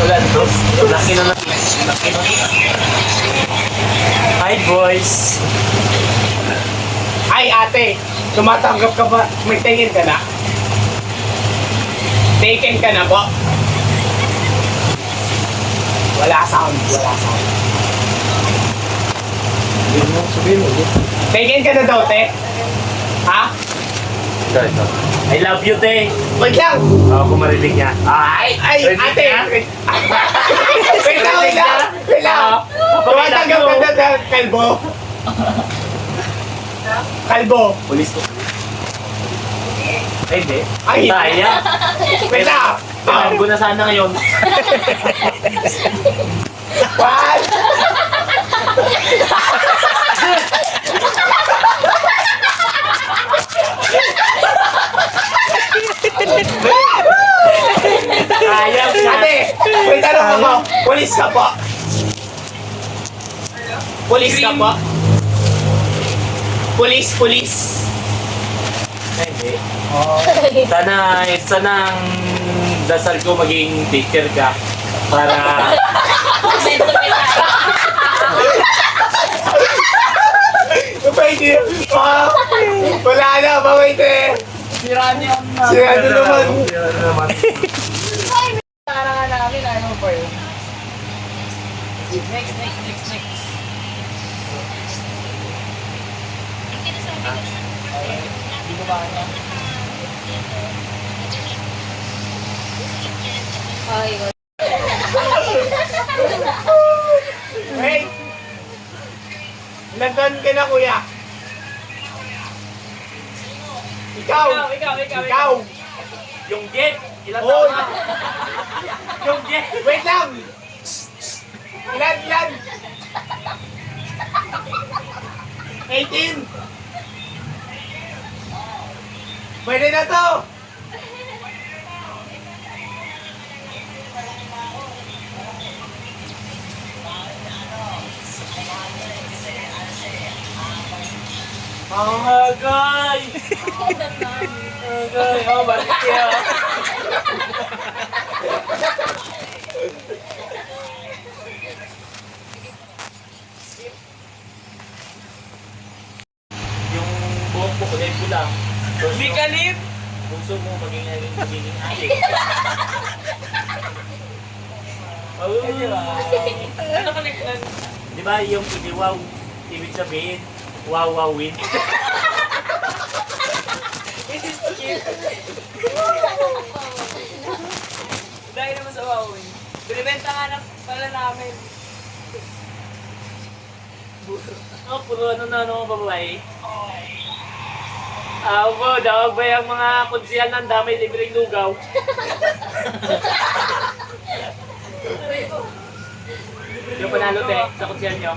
Wala to. Laki na laki. Laki na. Hi boys. Ay ate, tumatanggap ka ba? May tingin ka na? Taken ka na po? Wala sound, wala sound. Sabihin mo. Taken ka na daw, te? Ha? I love you, te. Wait lang! Oo, kung marinig niya. Ay, Rinig ate! niya? Wait lang, wait lang! Wait lang! Tumatanggap ka na daw, kalbo? Kalbo! Pulis ko. Ay, hindi. Ay, hindi. Sayang. Wait lang! Alam ko na sana ngayon. What? Sayang siya. Ate, may tanong ako. Pulis ka po. Pulis ka po. Pulis. Ay, hindi. Sana ang dasal ko maging teacher ka. Para Pwede. Wala na, bawait eh. Sira niya ang Sira na naman. Kailangan namin, ano ba yun? Next. Hindi ko ba kanya? Wait. Ilan taon ka na, kuya? Ikaw. Ikaw. yung jet. Ilan Oh. taon na? Yung jet. Wait lang. Ilan? 18. Pwede na to. Agay! Agay! Oh, balik niya. Yung buhok mo kulay pula. Hindi kalit! Puso mo magiging adik. Oh, Ano kaliklan? di ba yung iniwaw, ibig sabihin, wawawin. It is cute. Dahil naman sa wawin. Binibenta nga na pala namin. Oh, puro ano na ano mga babae. Ako, dawag ba yung mga konsyal ng damay libreng lugaw? Yung panalo te, sa konsyal nyo.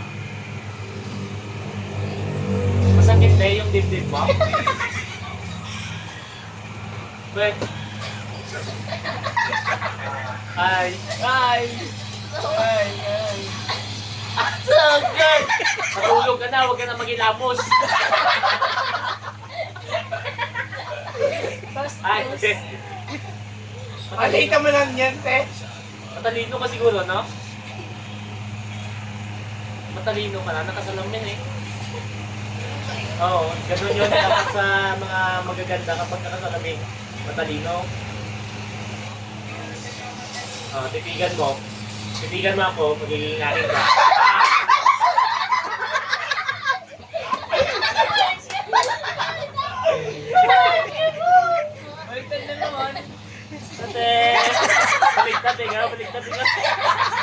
Masakit te yung dibdib mo. But, ay, sakit! Matulog ka na, huwag ka na magilamos. Ay, Alay ka mo lang yan, te. matalino ka siguro, no? Matalino ka na, nakasalamin eh. Oo, ganun yun dapat sa mga magaganda kapag nakasalamin. Matalino. Titigan mo. Titigan mo ako, magiging akin ka. Baliktad na naman. Ate! Baliktad eh, baliktad eh.